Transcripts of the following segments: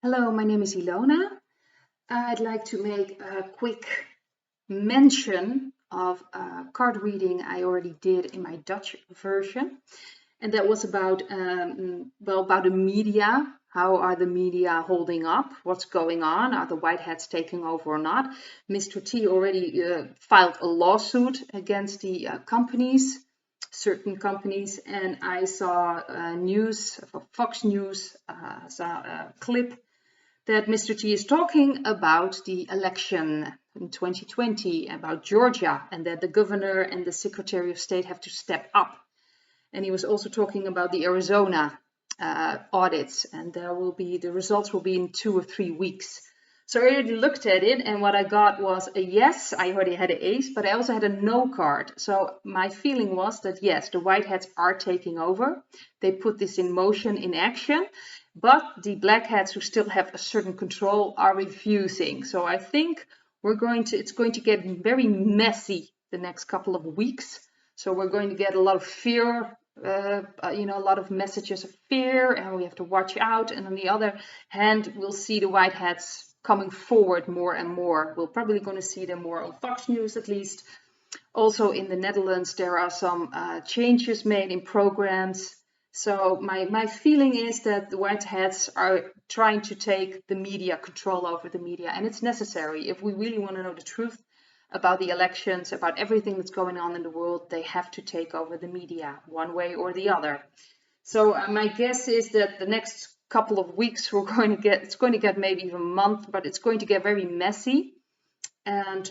Hello, my name is Ilona. I'd like to make a quick mention of a card reading I already did in my Dutch version. And that was about, about the media. How are the media holding up? What's going on? Are the white hats taking over or not? Mr. T already filed a lawsuit against the companies, certain companies, and I saw news, Fox News, saw a clip that Mr. T is talking about the election in 2020, about Georgia, and that the governor and the Secretary of State have to step up. And he was also talking about the Arizona audits, and the results will be in 2 or 3 weeks. So I already looked at it, and what I got was a yes. I already had an ace, but I also had a no card. So my feeling was that yes, the white hats are taking over. They put this in motion, in action. But the black hats who still have a certain control are refusing. So I think it's going to get very messy the next couple of weeks. So we're going to get a lot of fear, a lot of messages of fear, and we have to watch out. And on the other hand, we'll see the white hats coming forward more and more. We're probably going to see them more on Fox News at least. Also in the Netherlands, there are some changes made in programs. So my feeling is that the white hats are trying to take the media, control over the media, and it's necessary. If we really want to know the truth about the elections, about everything that's going on in the world, they have to take over the media one way or the other. So my guess is that the next couple of weeks it's going to get maybe even a month, but it's going to get very messy. And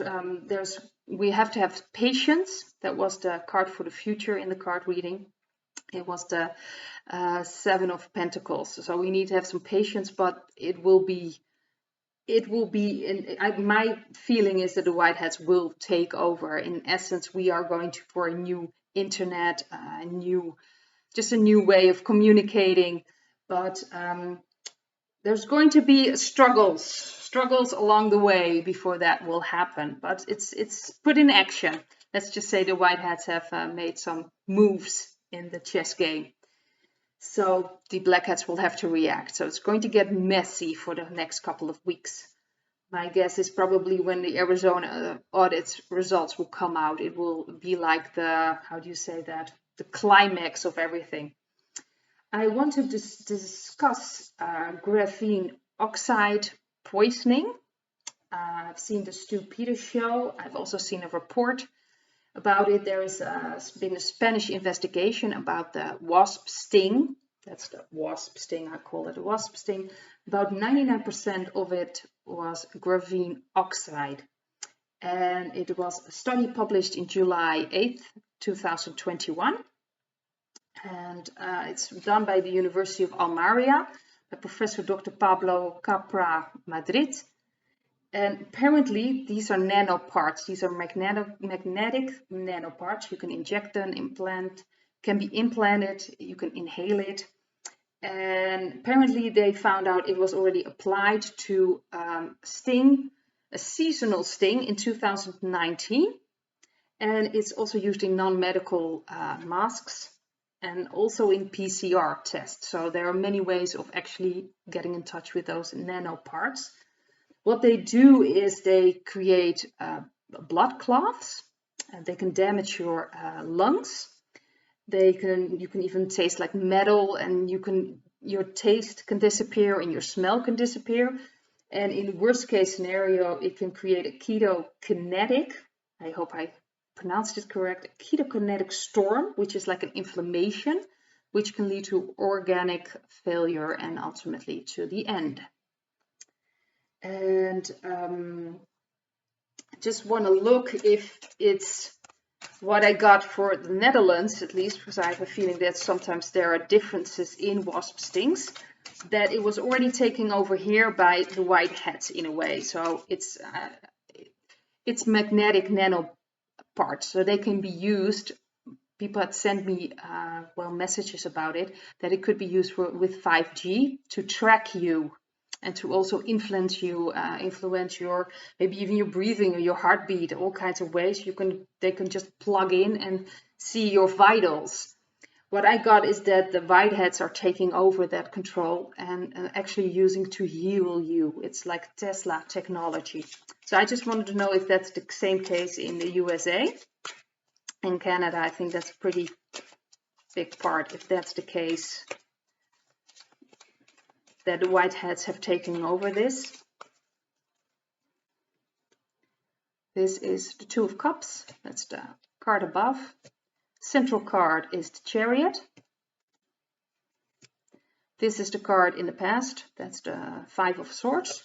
we have to have patience. That was the card for the future in the card reading. It was the Seven of Pentacles. So we need to have some patience, but it will be. My feeling is that the white hats will take over. In essence, we are going for a new internet, just a new way of communicating. But there's going to be struggles along the way before that will happen. But it's put in action. Let's just say the white hats have made some moves in the chess game. So the black hats will have to react. So it's going to get messy for the next couple of weeks. My guess is probably when the Arizona audit results will come out, it will be like the climax of everything. I want to discuss graphene oxide poisoning. I've seen the Stu Peters show. I've also seen a report about it. There has been a Spanish investigation about the wasp sting. That's the wasp sting, I call it a wasp sting. About 99% of it was graphene oxide. And it was a study published in July 8th, 2021. And it's done by the University of Almeria by Professor Dr. Pablo Capra Madrid. And apparently these are nanoparts. These are magnetic nanoparts. You can inject them, can be implanted, you can inhale it. And apparently they found out it was already applied to a seasonal sting in 2019. And it's also used in non-medical masks and also in PCR tests. So there are many ways of actually getting in touch with those nanoparts. What they do is they create blood clots, and they can damage your lungs. You can even taste like metal, and your taste can disappear and your smell can disappear. And in the worst case scenario, it can create a ketokinetic, I hope I pronounced it correct, a ketokinetic storm, which is like an inflammation, which can lead to organic failure and ultimately to the end. And just want to look if it's what I got for the Netherlands, at least, because I have a feeling that sometimes there are differences in wasp stings, that it was already taken over here by the white hats in a way. So it's magnetic nano parts, so they can be used. People had sent me messages about it, that it could be used with 5G to track you and to also influence your maybe even your breathing or your heartbeat, all kinds of ways. They can just plug in and see your vitals. what I got is that the whiteheads are taking over that control and actually using to heal you. It's like Tesla technology. So I just wanted to know if that's the same case in the USA. In Canada, I think that's a pretty big part, if that's the case, that the whiteheads have taken over this. This is the Two of Cups. That's the card above. Central card is the Chariot. This is the card in the past. That's the Five of Swords.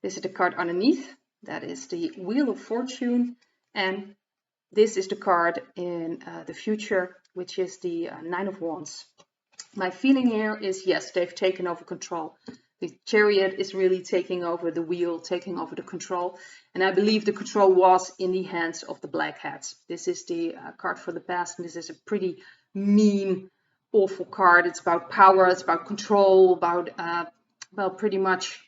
This is the card underneath. That is the Wheel of Fortune. And this is the card in the future, which is the Nine of Wands. My feeling here is, yes, they've taken over control. The Chariot is really taking over the wheel, taking over the control. And I believe the control was in the hands of the Black Hats. This is the card for the past, and this is a pretty mean, awful card. It's about power, it's about control, about, well, pretty much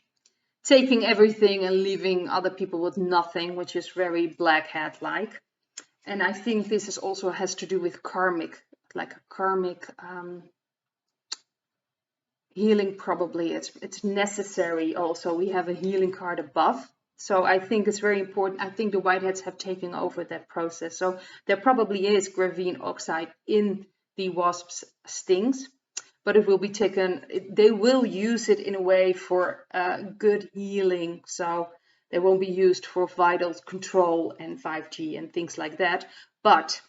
taking everything and leaving other people with nothing, which is very Black Hat-like. And I think this is also has to do with karmic, like a karmic healing probably. It's necessary also. We have a healing card above. So I think it's very important. I think the whiteheads have taken over that process. So there probably is graphene oxide in the wasp's stings, but it will be taken, they will use it in a way for good healing. So they won't be used for vital control and 5G and things like that. But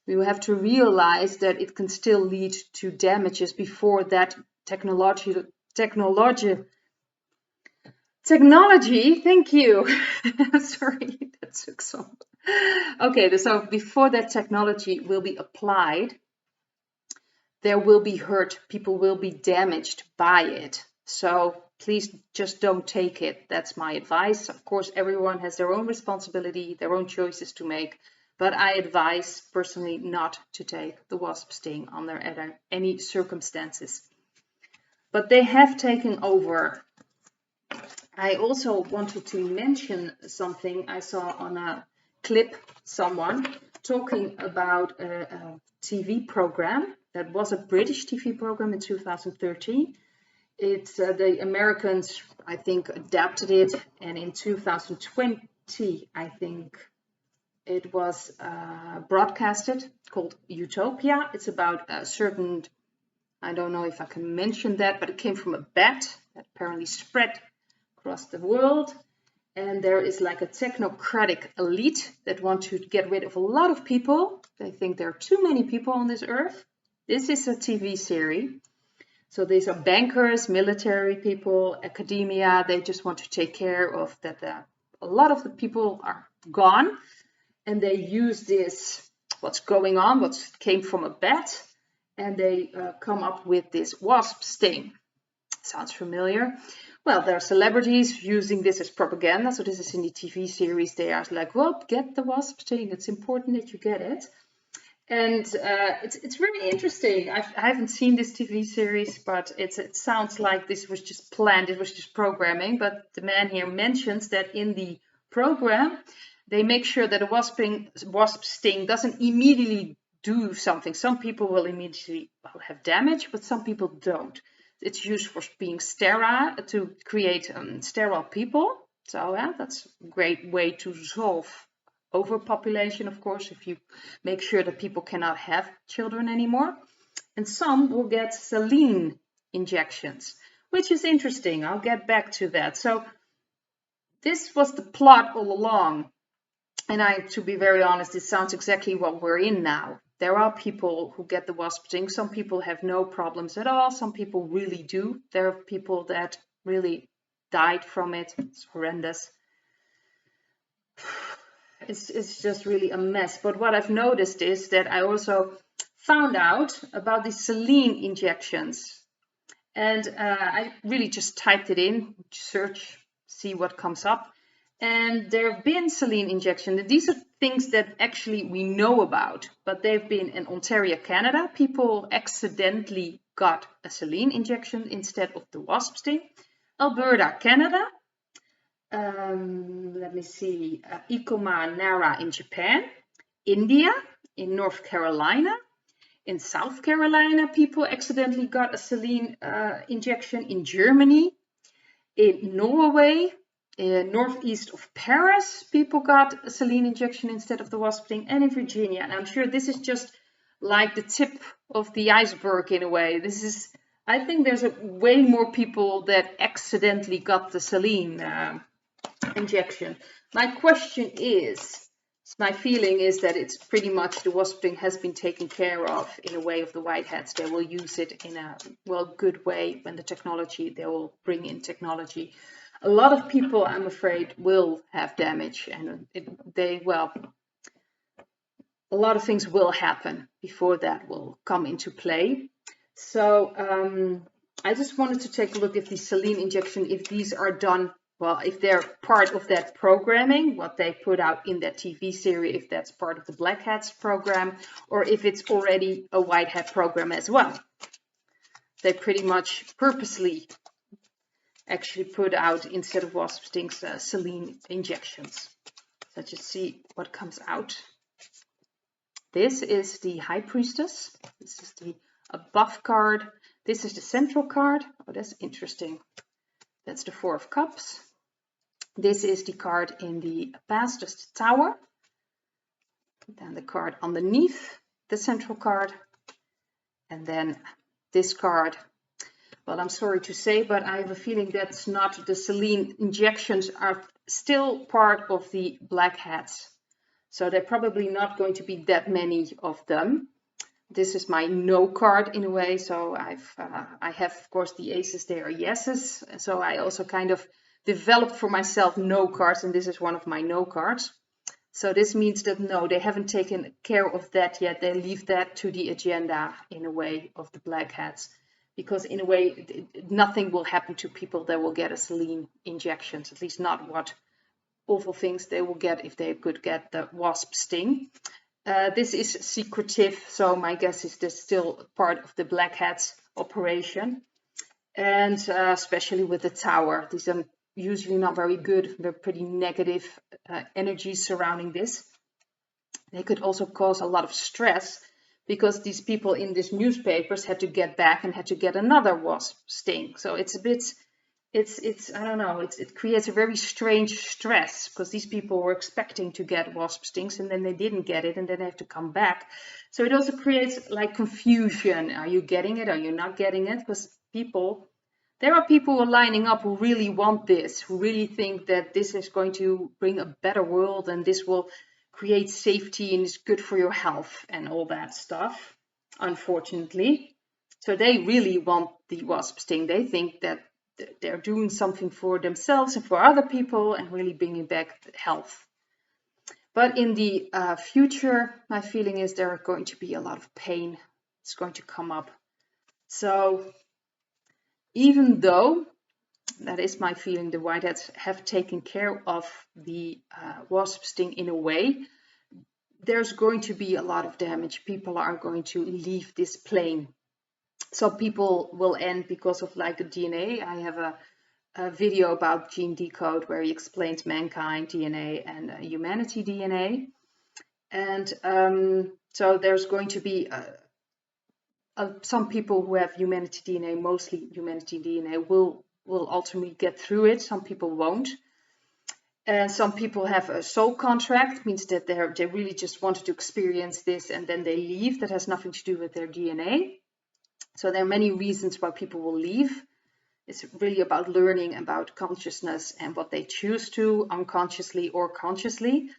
we have to realize that it can still lead to damages before that technology, thank you. Sorry, that took some. Okay, so before that technology will be applied, there will be hurt, people will be damaged by it. So please just don't take it. That's my advice. Of course, everyone has their own responsibility, their own choices to make, but I advise personally not to take the wasp sting under any circumstances. But they have taken over. I also wanted to mention something I saw on a clip, someone talking about a TV program that was a British TV program in 2013. It's the Americans, I think, adapted it, and in 2020, I think it was broadcasted, called Utopia. It's about a certain, I don't know if I can mention that, but it came from a bat that apparently spread across the world. And there is like a technocratic elite that want to get rid of a lot of people. They think there are too many people on this earth. This is a TV series. So these are bankers, military people, academia. They just want to take care of that. A lot of the people are gone. And they use this, what's going on, what came from a bat. And they come up with this wasp sting. Sounds familiar? Well, there are celebrities using this as propaganda. So this is in the TV series. They are like, well, get the wasp sting. It's important that you get it. And it's very interesting. I haven't seen this TV series, but it sounds like this was just planned. It was just programming. But the man here mentions that in the program, they make sure that a wasp sting doesn't immediately do something. Some people will immediately have damage, but some people don't. It's used for being sterile, to create sterile people. So yeah, that's a great way to solve overpopulation, of course, if you make sure that people cannot have children anymore. And some will get saline injections, which is interesting. I'll get back to that. So this was the plot all along. And to be very honest, it sounds exactly what we're in now. There are people who get the wasp sting. Some people have no problems at all. Some people really do. There are people that really died from it. It's horrendous. It's just really a mess. But what I've noticed is that I also found out about the saline injections. And I really just typed it in, search, see what comes up. And there have been saline injections. These are things that actually we know about, but they've been in Ontario, Canada. People accidentally got a saline injection instead of the wasp sting. Alberta, Canada. Let me see. Ikoma, Nara in Japan. India. in North Carolina. In South Carolina, people accidentally got a saline injection. In Germany, in Norway, in northeast of Paris, people got a saline injection instead of the wasp sting, and in Virginia. And I'm sure this is just like the tip of the iceberg in a way. I think there's way more people that accidentally got the saline injection. My feeling is that it's pretty much the wasp sting has been taken care of in a way of the whiteheads. They will use it in a good way when they will bring in technology. A lot of people, I'm afraid, will have damage, and a lot of things will happen before that will come into play. So I just wanted to take a look at the saline injection, if these are done, if they're part of that programming, what they put out in that TV series, if that's part of the Black Hats program, or if it's already a White Hat program as well. They pretty much purposely actually put out, instead of wasp stings, saline injections. Let's just see what comes out. This is the High Priestess. This is the above card. This is the central card. Oh, that's interesting. That's the Four of Cups. This is the card in the past, just the Tower. Then the card underneath the central card. And then this card. Well, I'm sorry to say, but I have a feeling that's not, the saline injections are still part of the Black Hats. So they're probably not going to be that many of them. This is my no card in a way. So I have, of course, the aces, they are yeses. So I also kind of developed for myself no cards, and this is one of my no cards. So this means that no, they haven't taken care of that yet. They leave that to the agenda in a way of the Black Hats. Because in a way, nothing will happen to people that will get a saline injection, at least not what awful things they will get if they could get the wasp sting. This is secretive, so my guess is this still part of the Black Hats operation. And especially with the Tower, these are usually not very good. They're pretty negative energies surrounding this. They could also cause a lot of stress, because these people in these newspapers had to get back and had to get another wasp sting. So it's a bit, I don't know, it creates a very strange stress, because these people were expecting to get wasp stings and then they didn't get it, and then they have to come back. So it also creates like confusion. Are you getting it? Are you not getting it? Because there are people who are lining up who really want this, who really think that this is going to bring a better world, and this will create safety and is good for your health and all that stuff, unfortunately. So they really want the wasp sting. They think that they're doing something for themselves and for other people and really bringing back health. But in the future, my feeling is there are going to be a lot of pain. It's going to come up. So even though, that is my feeling, the Whiteheads have taken care of the wasp sting in a way, there's going to be a lot of damage. People are going to leave this plane. Some people will end because of like the DNA. I have a video about Gene Decode where he explains mankind DNA and humanity DNA. And so there's going to be some people who have humanity DNA, mostly humanity DNA, will ultimately get through it. Some people won't. And some people have a soul contract, means that they really just wanted to experience this and then they leave. That has nothing to do with their DNA. So there are many reasons why people will leave. It's really about learning about consciousness and what they choose to, unconsciously or consciously.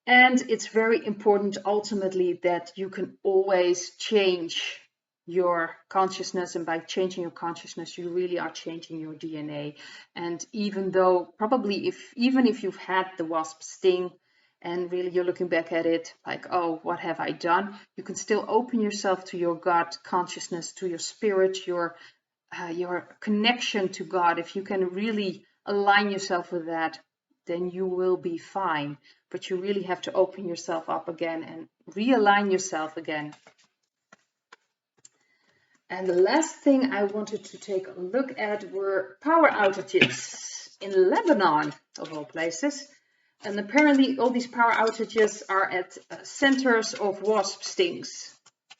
And it's very important ultimately that you can always change your consciousness, and by changing your consciousness you really are changing your DNA. And even though probably even if you've had the wasp sting and really you're looking back at it like, oh, what have I done, you can still open yourself to your God consciousness, to your spirit, your connection to God. If you can really align yourself with that, then you will be fine. But you really have to open yourself up again and realign yourself again. And the last thing I wanted to take a look at were power outages in Lebanon, of all places. And apparently all these power outages are at centers of wasp stings.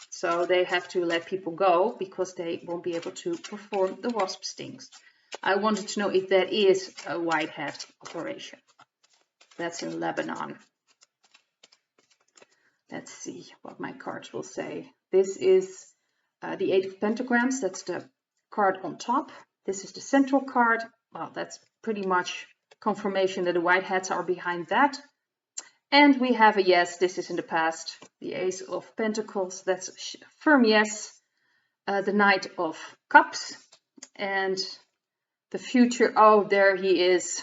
So they have to let people go because they won't be able to perform the wasp stings. I wanted to know if that is a white hat operation. That's in Lebanon. Let's see what my cards will say. This is the 8 of Pentagrams. That's the card on top. This is the central card. Well, that's pretty much confirmation that the white hats are behind that. And we have a yes, this is in the past. The Ace of Pentacles, that's a firm yes. The Knight of Cups. And the future, oh, there he is.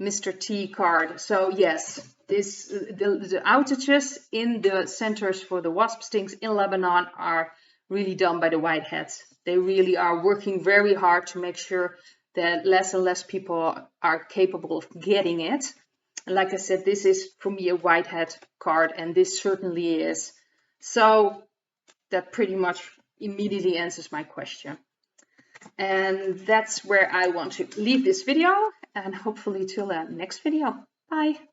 Mr. T card. So yes, the outages in the centers for the wasp stings in Lebanon are really done by the white hats. They really are working very hard to make sure that less and less people are capable of getting it. And like I said, this is for me a white hat card, and this certainly is. So that pretty much immediately answers my question. And that's where I want to leave this video, and hopefully till the next video. Bye.